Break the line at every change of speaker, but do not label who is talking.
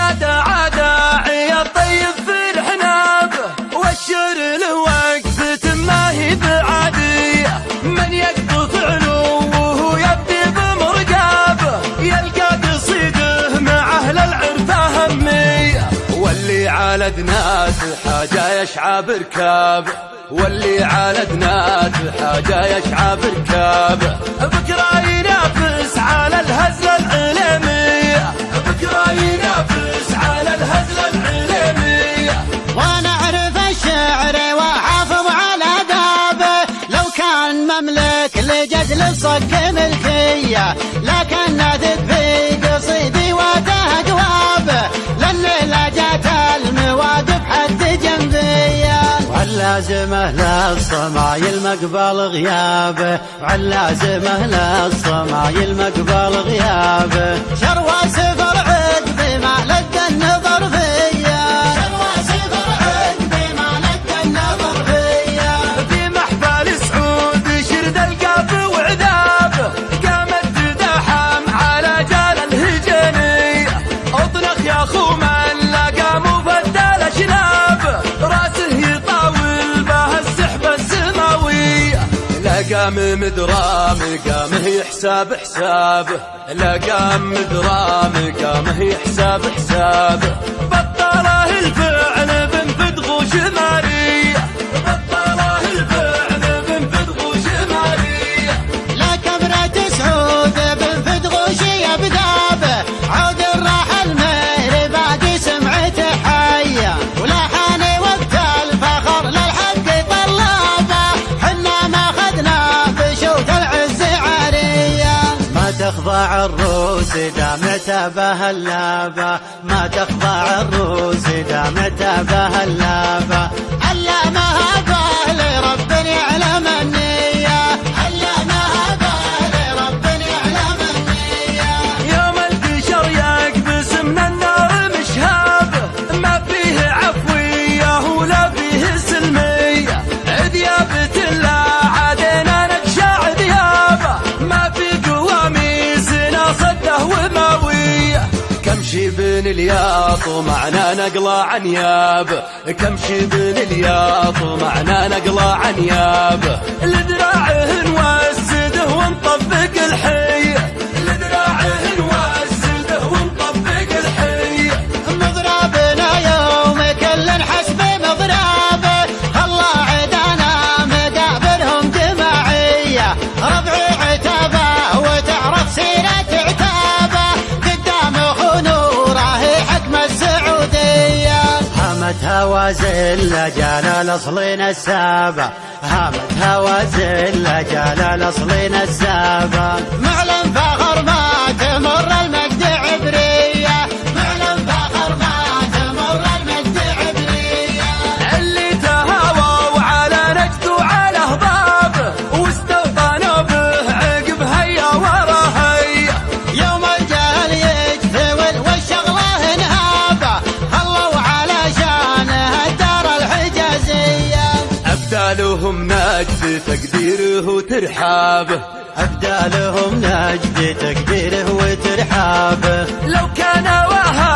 يا داعى داعي الطيب في الحناب، والشر له وقفة ما هي بعادية. من يقطف علوه يبدي بمرقاب، يلقى قصيده مع أهل العرفة همية. واللي على دنات حاجة يشعى بركاب، واللي على دنات حاجة يشعى بركاب. بكرة ينافس على الهزل العلمية، بكرة ينافس على الهزل العلمية.
وانا اعرف الشعر واحافظ على ادابه، لو كان مملك لجزل صك ملكيه، لكن نادت في قصيدي وتهجوابه، لان لجت المواقف حد جنبيه. وعلازمه للصمايل مقبل غيابه، وعلازمه للصمايل مقبل غيابه. شروى سفر عقبي ما لد النظر فيا، شروى سفر عقبي ما لد النظر فيا.
في محفل سعود شرد القاف وعذابه، قامت تدحم على جال الهجنية. اطلق يا خو من لقى مفدى الاشناب، راسه يطاول به السحبة السماوية. لقام مدرام قامه يحساب حسابه، لقام مدرام قامه يحساب حسابه. بطله الفعل بنفد غوش مارية، بطله الفعل بنفد غوش مارية.
لا كبرة سعود بنفد غوشي بذابه، عود الراحل مهر باقي سمعته حية. ولحاني وقت الفخر للحق طلابه، حنا ما خذنا بشوت العز عارية. ما تخضع الروس دامت به اللابه، ما تخضع الروس دامت به اللابه. علمها به لرب يعلم النية، علمها به لرب يعلم النية.
يوم البشر يكبس من النار مشهابه، ما فيه عفوية ولا فيه سلمية. عذيابة الله عادنا نكشع عذيابه، ما في قواميسنا صده وماوية. كم شيبن الياط ومعنا نقلع عنيابه، كم شيبن الياط ومعنا نقلع عنيابه. لذراعه نوسده ونطبق الحية، لذراعه نوسده ونطبق الحية.
مضربنا يوم كل حسب مضربه، خلى عدنا مقابلهم جماعية. ربعي عتابه وتعرف سيرة عتابه، قدام خنوره حكم السعودية. هامت هوازل جلال اصلين السابع، هامت هوازل جلال اصلين السابع. معلن فخر ما تمر المجد عبرية، معلن فخر ما تمر المجد عبرية.
اللي تهاووا على نجد وعلى هضابه، واستوطنوا به عقب هيا ورا هيا.
يوم الجهل يجتول والشغله انهابه، خلوا علشانه الدار الحجازية.
أبدالهم نجد تقديره وترحابه،
أبدالهم نجد تقديره وترحابه.
لو كان وهاب